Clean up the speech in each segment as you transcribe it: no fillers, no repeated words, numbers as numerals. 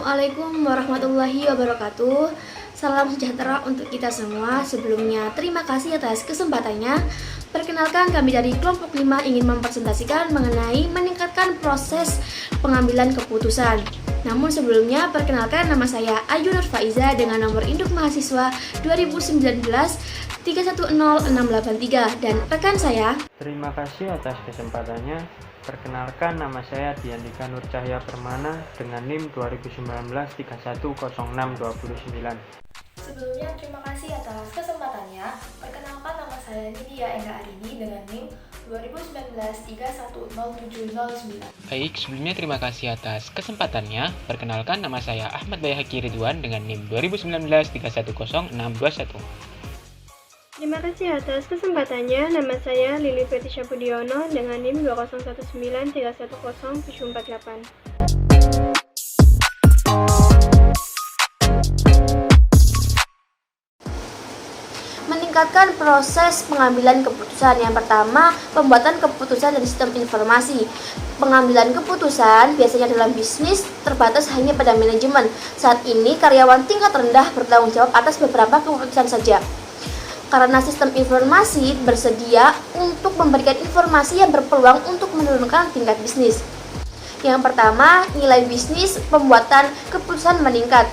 Assalamualaikum warahmatullahi wabarakatuh. Salam sejahtera untuk kita semua. Sebelumnya, terima kasih atas kesempatannya. Perkenalkan, kami dari kelompok 5 ingin mempresentasikan mengenai meningkatkan proses pengambilan keputusan. Namun sebelumnya, perkenalkan, nama saya Ayu Nur Faiza dengan nomor induk mahasiswa 2019 310683 dan rekan saya. Terima kasih atas kesempatannya. Perkenalkan, nama saya Diandika Nur Cahya Permana dengan NIM 2019 310629. Sebelumnya, terima kasih atas kesempatannya. Perkenalkan, nama saya Nidia Engga Arini dengan NIM 2019 310709. Baik, sebelumnya terima kasih atas kesempatannya. Perkenalkan, nama saya Ahmad Bayhaqi Ridwan dengan NIM 2019 310621. Terima kasih atas kesempatannya. Nama saya Lili Fetisha Budiono dengan NIM 2019310748. Meningkatkan proses pengambilan keputusan. Yang pertama, pembuatan keputusan dari sistem informasi. Pengambilan keputusan biasanya dalam bisnis terbatas hanya pada manajemen. Saat ini, karyawan tingkat rendah bertanggung jawab atas beberapa keputusan saja. Karena sistem informasi bersedia untuk memberikan informasi yang berpeluang untuk menurunkan tingkat bisnis. Yang pertama, nilai bisnis pembuatan keputusan meningkat.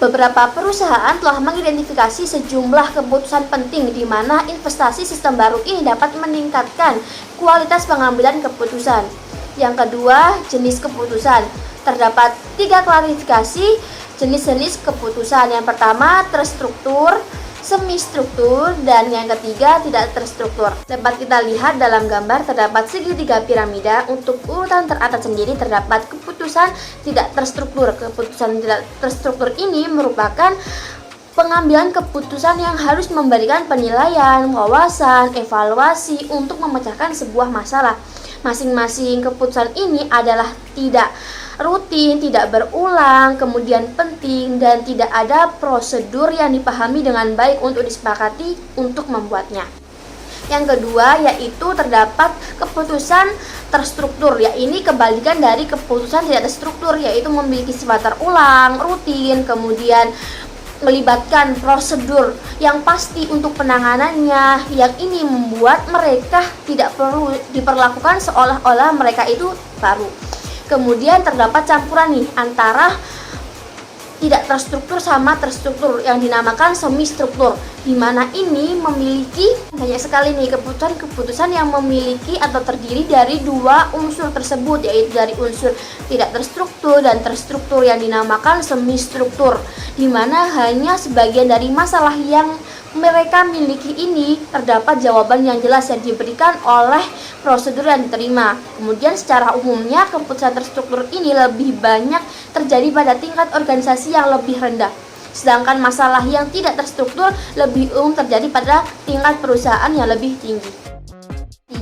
Beberapa perusahaan telah mengidentifikasi sejumlah keputusan penting di mana investasi sistem baru ini dapat meningkatkan kualitas pengambilan keputusan. Yang kedua, jenis keputusan. Terdapat 3 klasifikasi jenis-jenis keputusan. Yang pertama, terstruktur, semi-struktur, dan yang ketiga tidak terstruktur. Dapat kita lihat dalam gambar terdapat segitiga piramida. Untuk urutan teratas sendiri terdapat keputusan tidak terstruktur. Keputusan tidak terstruktur ini merupakan pengambilan keputusan yang harus memberikan penilaian, wawasan, evaluasi untuk memecahkan sebuah masalah. Masing-masing keputusan ini adalah tidak rutin, tidak berulang, kemudian penting, dan tidak ada prosedur yang dipahami dengan baik untuk disepakati untuk membuatnya. Yang kedua, yaitu terdapat keputusan terstruktur. Ya, ini kebalikan dari keputusan tidak terstruktur, yaitu memiliki sifat terulang, rutin, kemudian melibatkan prosedur yang pasti untuk penanganannya. Yang ini membuat mereka tidak perlu diperlakukan seolah-olah mereka itu baru. Kemudian terdapat campuran nih antara tidak terstruktur sama terstruktur yang dinamakan semi struktur, di mana ini memiliki banyak sekali nih keputusan yang memiliki atau terdiri dari 2 unsur tersebut, yaitu dari unsur tidak terstruktur dan terstruktur yang dinamakan semi struktur, di mana hanya sebagian dari masalah yang mereka miliki ini terdapat jawaban yang jelas yang diberikan oleh prosedur yang diterima. Kemudian secara umumnya keputusan terstruktur ini lebih banyak terjadi pada tingkat organisasi yang lebih rendah. Sedangkan masalah yang tidak terstruktur lebih umum terjadi pada tingkat perusahaan yang lebih tinggi.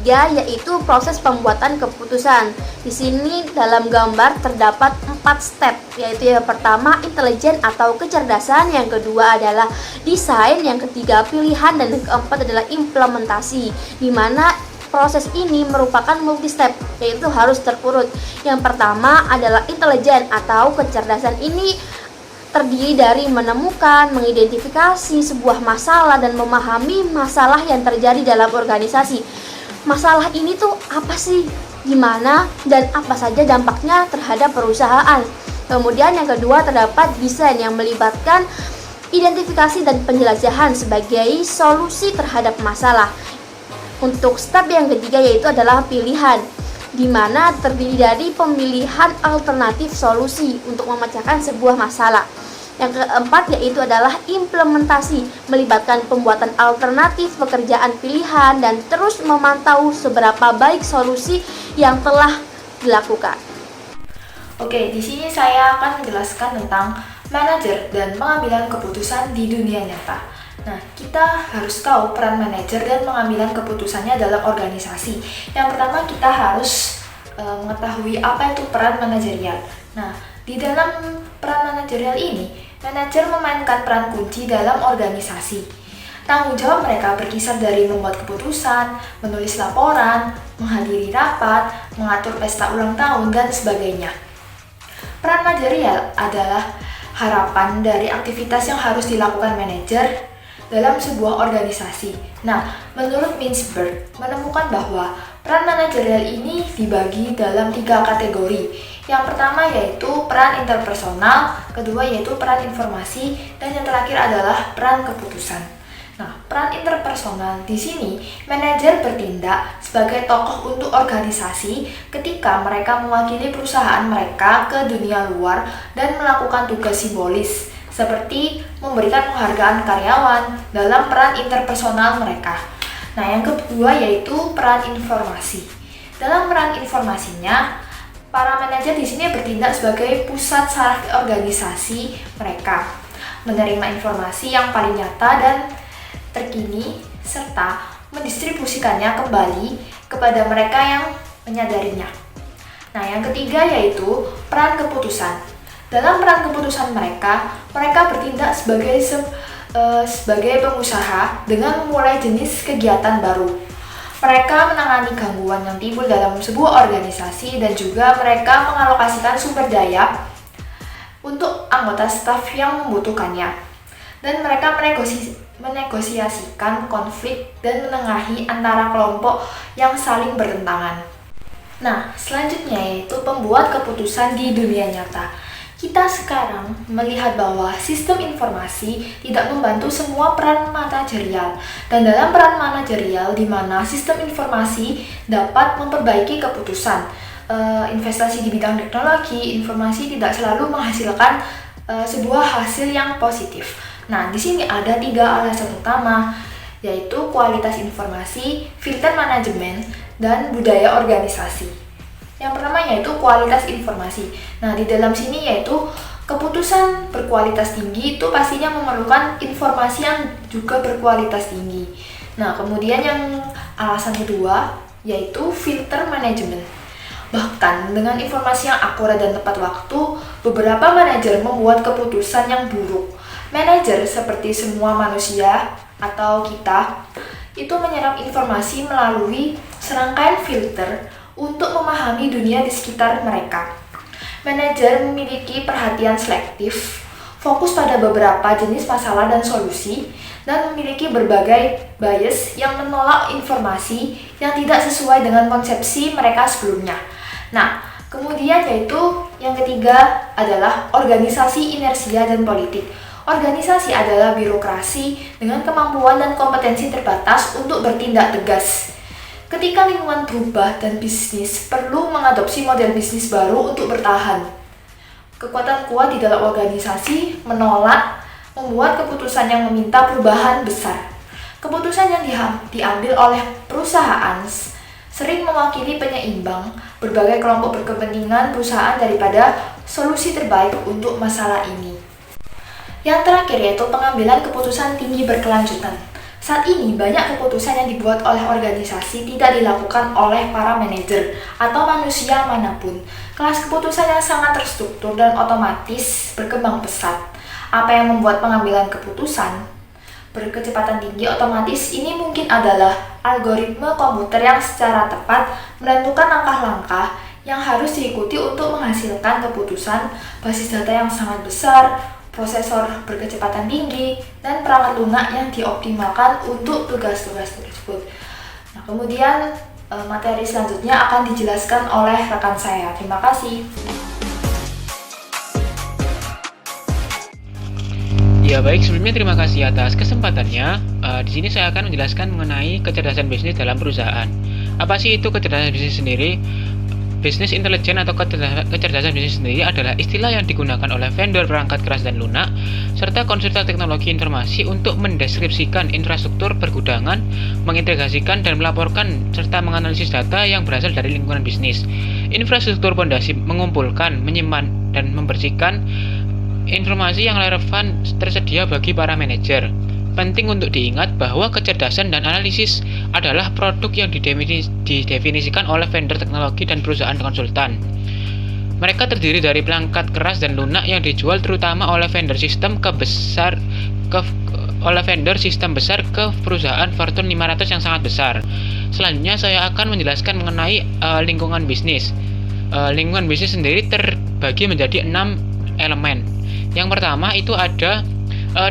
3, yaitu proses pembuatan keputusan. Di sini dalam gambar terdapat 4 step, yaitu yang pertama intelijen atau kecerdasan, yang kedua adalah desain, yang ketiga pilihan, dan yang keempat adalah implementasi, di mana proses ini merupakan multi step, yaitu harus terurut. Yang pertama adalah intelijen atau kecerdasan. Ini terdiri dari menemukan, mengidentifikasi sebuah masalah dan memahami masalah yang terjadi dalam organisasi. Masalah ini tuh apa sih, gimana, dan apa saja dampaknya terhadap perusahaan. Kemudian yang kedua terdapat desain yang melibatkan identifikasi dan penjelajahan sebagai solusi terhadap masalah. Untuk step yang ketiga yaitu adalah pilihan, di mana terdiri dari pemilihan alternatif solusi untuk memecahkan sebuah masalah. Yang keempat yaitu adalah implementasi, melibatkan pembuatan alternatif pekerjaan pilihan dan terus memantau seberapa baik solusi yang telah dilakukan. Oke, di sini saya akan menjelaskan tentang manajer dan pengambilan keputusan di dunia nyata. Nah, kita harus tahu peran manajer dan pengambilan keputusannya dalam organisasi. Yang pertama, kita harus mengetahui apa itu peran manajerial. Nah, di dalam peran manajerial ini, manajer memainkan peran kunci dalam organisasi. Tanggung jawab mereka berkisar dari membuat keputusan, menulis laporan, menghadiri rapat, mengatur pesta ulang tahun, dan sebagainya. Peran manajerial adalah harapan dari aktivitas yang harus dilakukan manajer dalam sebuah organisasi. Nah, menurut Mintzberg menemukan bahwa peran manajerial ini dibagi dalam 3 kategori. Yang pertama yaitu peran interpersonal, kedua yaitu peran informasi, dan yang terakhir adalah peran keputusan. Nah, peran interpersonal di sini manajer bertindak sebagai tokoh untuk organisasi ketika mereka mewakili perusahaan mereka ke dunia luar dan melakukan tugas simbolis seperti memberikan penghargaan karyawan dalam peran interpersonal mereka. Nah, yang kedua yaitu peran informasi. Dalam peran informasinya, para manajer di sini bertindak sebagai pusat saraf organisasi mereka, menerima informasi yang paling nyata dan terkini serta mendistribusikannya kembali kepada mereka yang menyadarinya. Nah, yang ketiga yaitu peran keputusan. Dalam peran keputusan mereka bertindak sebagai pengusaha dengan memulai jenis kegiatan baru. Mereka menangani gangguan yang timbul dalam sebuah organisasi dan juga mereka mengalokasikan sumber daya untuk anggota staf yang membutuhkannya. Dan mereka menegosiasikan konflik dan menengahi antara kelompok yang saling bertentangan. Nah, selanjutnya yaitu pembuat keputusan di dunia nyata. Kita sekarang melihat bahwa sistem informasi tidak membantu semua peran manajerial, dan dalam peran manajerial di mana sistem informasi dapat memperbaiki keputusan. Investasi di bidang teknologi informasi tidak selalu menghasilkan sebuah hasil yang positif. Nah, di sini ada 3 alasan utama, yaitu kualitas informasi, filter manajemen, dan budaya organisasi. Yang pertama yaitu kualitas informasi. Nah, di dalam sini yaitu keputusan berkualitas tinggi itu pastinya memerlukan informasi yang juga berkualitas tinggi. Nah, kemudian yang alasan kedua yaitu filter manajemen. Bahkan dengan informasi yang akurat dan tepat waktu, beberapa manajer membuat keputusan yang buruk. Manajer seperti semua manusia atau kita itu menyerap informasi melalui serangkaian filter untuk memahami dunia di sekitar mereka. Manajer memiliki perhatian selektif, fokus pada beberapa jenis masalah dan solusi, dan memiliki berbagai bias yang menolak informasi yang tidak sesuai dengan konsepsi mereka sebelumnya. Nah, kemudian yaitu yang ketiga adalah organisasi inersia dan politik. Organisasi adalah birokrasi dengan kemampuan dan kompetensi terbatas untuk bertindak tegas. Ketika lingkungan berubah dan bisnis perlu mengadopsi model bisnis baru untuk bertahan. Kekuatan kuat di dalam organisasi menolak membuat keputusan yang meminta perubahan besar. Keputusan yang diambil oleh perusahaan sering mewakili penyeimbang berbagai kelompok berkepentingan perusahaan daripada solusi terbaik untuk masalah ini. Yang terakhir yaitu pengambilan keputusan tinggi berkelanjutan. Saat ini banyak keputusan yang dibuat oleh organisasi tidak dilakukan oleh para manajer atau manusia manapun. Kelas keputusan yang sangat terstruktur dan otomatis berkembang pesat. Apa yang membuat pengambilan keputusan berkecepatan tinggi otomatis ini mungkin adalah algoritma komputer yang secara tepat menentukan langkah-langkah yang harus diikuti untuk menghasilkan keputusan, basis data yang sangat besar, prosesor berkecepatan tinggi, dan perangkat lunak yang dioptimalkan untuk tugas-tugas tersebut. Nah, kemudian materi selanjutnya akan dijelaskan oleh rekan saya. Terima kasih. Ya baik, sebelumnya terima kasih atas kesempatannya. Di sini saya akan menjelaskan mengenai kecerdasan bisnis dalam perusahaan. Apa sih itu kecerdasan bisnis sendiri? Bisnis intelijen atau kecerdasan bisnis sendiri adalah istilah yang digunakan oleh vendor perangkat keras dan lunak, serta konsultan teknologi informasi untuk mendeskripsikan infrastruktur pergudangan, mengintegrasikan dan melaporkan, serta menganalisis data yang berasal dari lingkungan bisnis. Infrastruktur pondasi mengumpulkan, menyimpan, dan membersihkan informasi yang relevan tersedia bagi para manajer. Penting untuk diingat bahwa kecerdasan dan analisis adalah produk yang didefinisikan oleh vendor teknologi dan perusahaan konsultan. Mereka terdiri dari perangkat keras dan lunak yang dijual terutama oleh vendor sistem besar ke perusahaan Fortune 500 yang sangat besar. Selanjutnya saya akan menjelaskan mengenai lingkungan bisnis. Lingkungan bisnis sendiri terbagi menjadi 6 elemen. Yang pertama itu ada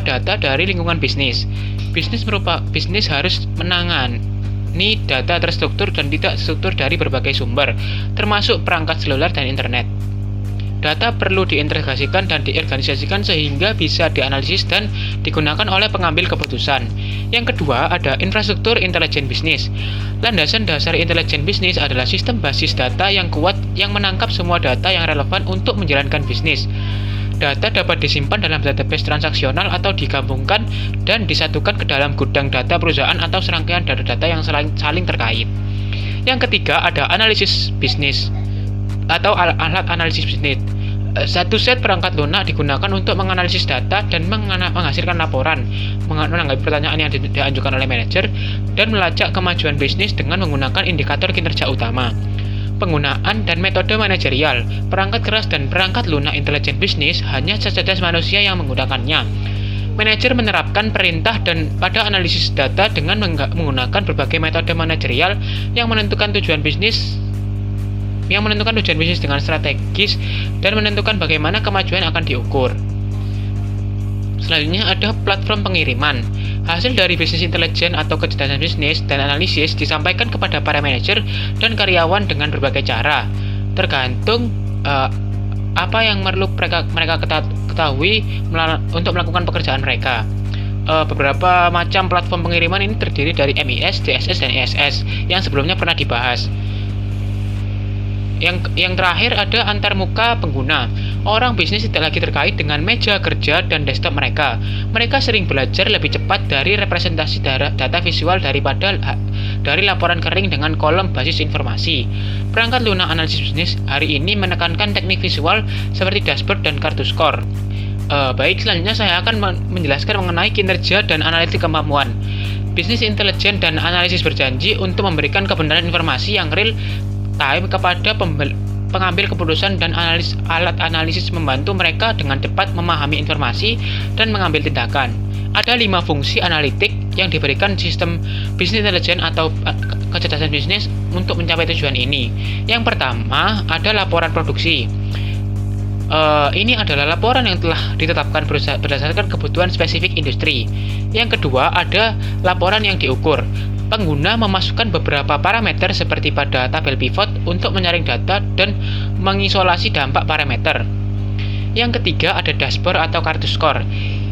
data dari lingkungan bisnis. Bisnis harus menangani data terstruktur dan tidak terstruktur dari berbagai sumber, termasuk perangkat seluler dan internet. Data perlu diintegrasikan dan diorganisasikan sehingga bisa dianalisis dan digunakan oleh pengambil keputusan. Yang kedua, ada infrastruktur intelijen bisnis. Landasan dasar intelijen bisnis adalah sistem basis data yang kuat yang menangkap semua data yang relevan untuk menjalankan bisnis. Data dapat disimpan dalam database transaksional atau digabungkan dan disatukan ke dalam gudang data perusahaan atau serangkaian data-data yang saling terkait. Yang ketiga, ada analisis bisnis atau alat analisis bisnis. Satu set perangkat lunak digunakan untuk menganalisis data dan menghasilkan laporan, menanggapi pertanyaan yang diajukan oleh manajer, dan melacak kemajuan bisnis dengan menggunakan indikator kinerja utama. Penggunaan dan metode manajerial. Perangkat keras dan perangkat lunak intelijen bisnis hanya secerdas manusia yang menggunakannya. Manajer menerapkan perintah dan pada analisis data dengan menggunakan berbagai metode manajerial yang menentukan tujuan bisnis dengan strategis dan menentukan bagaimana kemajuan akan diukur. Selanjutnya ada platform pengiriman. Hasil dari bisnis intelijen atau kecerdasan bisnis dan analisis disampaikan kepada para manajer dan karyawan dengan berbagai cara, tergantung apa yang perlu mereka ketahui untuk melakukan pekerjaan mereka. Beberapa macam platform pengiriman ini terdiri dari MIS, DSS, dan ISS yang sebelumnya pernah dibahas. Yang terakhir ada antarmuka pengguna. Orang bisnis tidak lagi terkait dengan meja kerja dan desktop mereka. Mereka sering belajar lebih cepat dari representasi data visual daripada dari laporan kering dengan kolom basis informasi. Perangkat lunak analisis bisnis hari ini menekankan teknik visual seperti dashboard dan kartu skor. Baik, selanjutnya saya akan menjelaskan mengenai kinerja dan analitik kemampuan. Bisnis intelijen dan analisis berjanji untuk memberikan kebenaran informasi yang real time kepada pengambil keputusan dan alat analisis membantu mereka dengan cepat memahami informasi dan mengambil tindakan. Ada 5 fungsi analitik yang diberikan sistem bisnis intelijen atau kecerdasan bisnis untuk mencapai tujuan ini. Yang pertama ada laporan produksi. Ini adalah laporan yang telah ditetapkan berdasarkan kebutuhan spesifik industri. Yang kedua ada laporan yang diukur. Pengguna memasukkan beberapa parameter seperti pada tabel pivot untuk menyaring data dan mengisolasi dampak parameter. Yang ketiga ada dashboard atau kartu skor.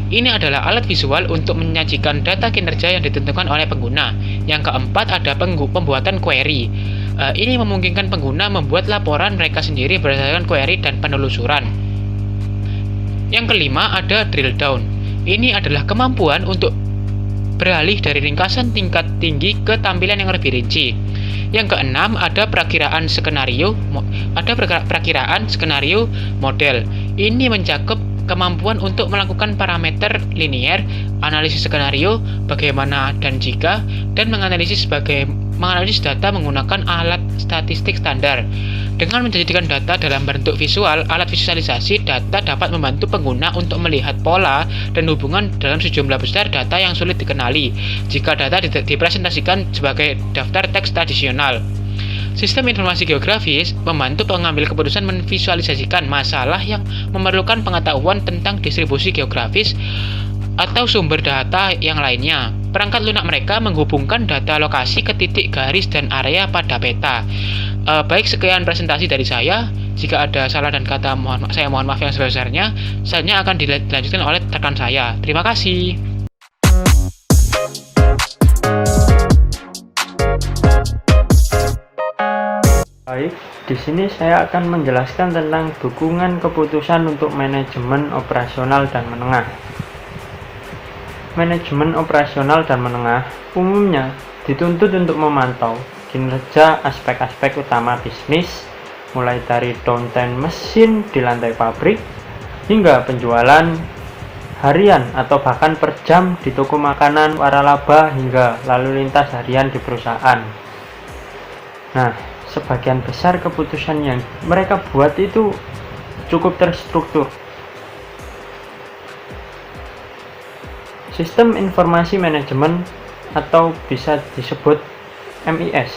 Ini adalah alat visual untuk menyajikan data kinerja yang ditentukan oleh pengguna. Yang keempat ada pembuatan query. Ini memungkinkan pengguna membuat laporan mereka sendiri berdasarkan query dan penelusuran. Yang kelima ada drill down. Ini adalah kemampuan untuk beralih dari ringkasan tingkat tinggi ke tampilan yang lebih rinci. Yang keenam ada perakiraan skenario model. Ini mencakup kemampuan untuk melakukan parameter linear, analisis skenario, bagaimana dan jika, dan menganalisis data menggunakan alat statistik standar. Dengan menjadikan data dalam bentuk visual, alat visualisasi data dapat membantu pengguna untuk melihat pola dan hubungan dalam sejumlah besar data yang sulit dikenali jika data dipresentasikan sebagai daftar teks tradisional. Sistem informasi geografis membantu pengambil keputusan memvisualisasikan masalah yang memerlukan pengetahuan tentang distribusi geografis atau sumber data yang lainnya. Perangkat lunak mereka menghubungkan data lokasi ke titik garis dan area pada peta. Baik, sekian presentasi dari saya. Jika ada salah dan kata saya mohon maaf yang sebesarnya. Selanjutnya akan dilanjutkan oleh rekan saya. Terima kasih. Baik, di sini saya akan menjelaskan tentang dukungan keputusan untuk manajemen operasional dan menengah. Manajemen operasional dan menengah umumnya dituntut untuk memantau kinerja aspek-aspek utama bisnis, mulai dari downtime mesin di lantai pabrik, hingga penjualan harian atau bahkan per jam di toko makanan, waralaba, hingga lalu lintas harian di perusahaan. Nah, sebagian besar keputusan yang mereka buat itu cukup terstruktur. Sistem informasi manajemen atau bisa disebut MIS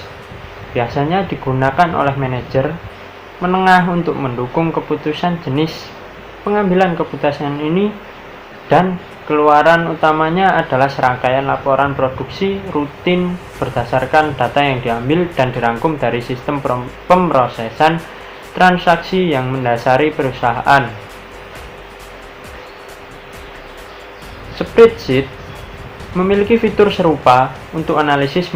biasanya digunakan oleh manajer menengah untuk mendukung keputusan jenis pengambilan keputusan ini, dan keluaran utamanya adalah serangkaian laporan produksi rutin berdasarkan data yang diambil dan dirangkum dari sistem pemrosesan transaksi yang mendasari perusahaan. Spreadsheet memiliki fitur serupa untuk analisis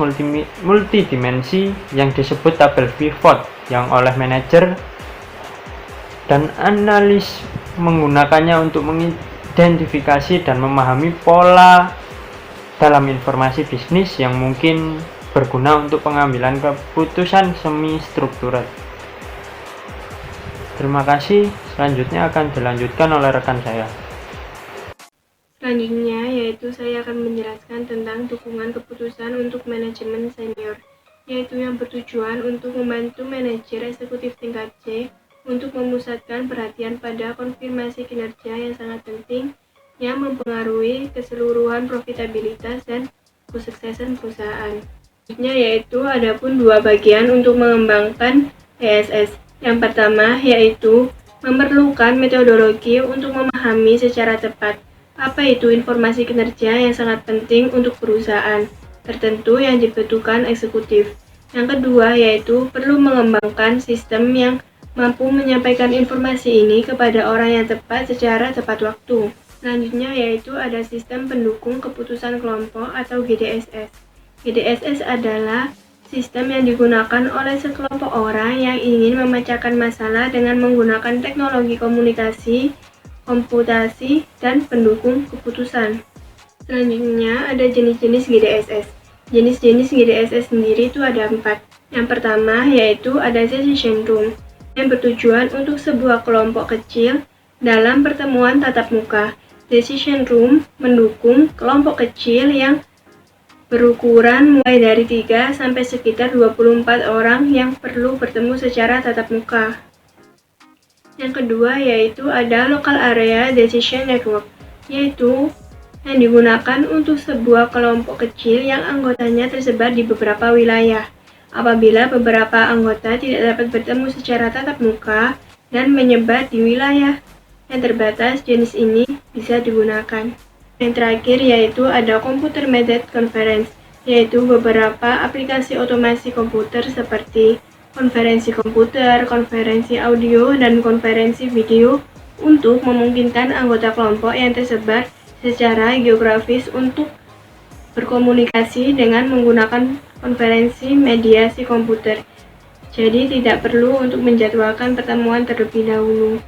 multidimensi yang disebut tabel pivot, yang oleh manajer dan analis menggunakannya untuk mengidentifikasi dan memahami pola dalam informasi bisnis yang mungkin berguna untuk pengambilan keputusan semi-struktural. Terima kasih, selanjutnya akan dilanjutkan oleh rekan saya. Selanjutnya, yaitu saya akan menjelaskan tentang dukungan keputusan untuk manajemen senior, yaitu yang bertujuan untuk membantu manajer eksekutif tingkat C untuk memusatkan perhatian pada konfirmasi kinerja yang sangat penting yang mempengaruhi keseluruhan profitabilitas dan kesuksesan perusahaan. Selanjutnya yaitu adapun dua bagian untuk mengembangkan ESS. Yang pertama yaitu memerlukan metodologi untuk memahami secara tepat apa itu informasi kinerja yang sangat penting untuk perusahaan tertentu yang dibutuhkan eksekutif. Yang kedua yaitu perlu mengembangkan sistem yang mampu menyampaikan informasi ini kepada orang yang tepat secara tepat waktu. Selanjutnya yaitu ada sistem pendukung keputusan kelompok atau GDSS. GDSS adalah sistem yang digunakan oleh sekelompok orang yang ingin memecahkan masalah dengan menggunakan teknologi komunikasi, komputasi, dan pendukung keputusan. Selanjutnya ada jenis-jenis GDSS. Jenis-jenis GDSS sendiri itu ada 4. Yang pertama yaitu ada decision room, yang bertujuan untuk sebuah kelompok kecil dalam pertemuan tatap muka. Decision room mendukung kelompok kecil yang berukuran mulai dari 3 sampai sekitar 24 orang yang perlu bertemu secara tatap muka. Yang kedua yaitu ada local area decision network, yaitu yang digunakan untuk sebuah kelompok kecil yang anggotanya tersebar di beberapa wilayah. Apabila beberapa anggota tidak dapat bertemu secara tatap muka dan menyebar di wilayah yang terbatas, jenis ini bisa digunakan. Yang terakhir yaitu ada computer mediated conference, yaitu beberapa aplikasi otomasi komputer seperti konferensi komputer, konferensi audio, dan konferensi video untuk memungkinkan anggota kelompok yang tersebar secara geografis untuk berkomunikasi dengan menggunakan konferensi mediasi komputer. Jadi tidak perlu untuk menjadwalkan pertemuan terlebih dahulu.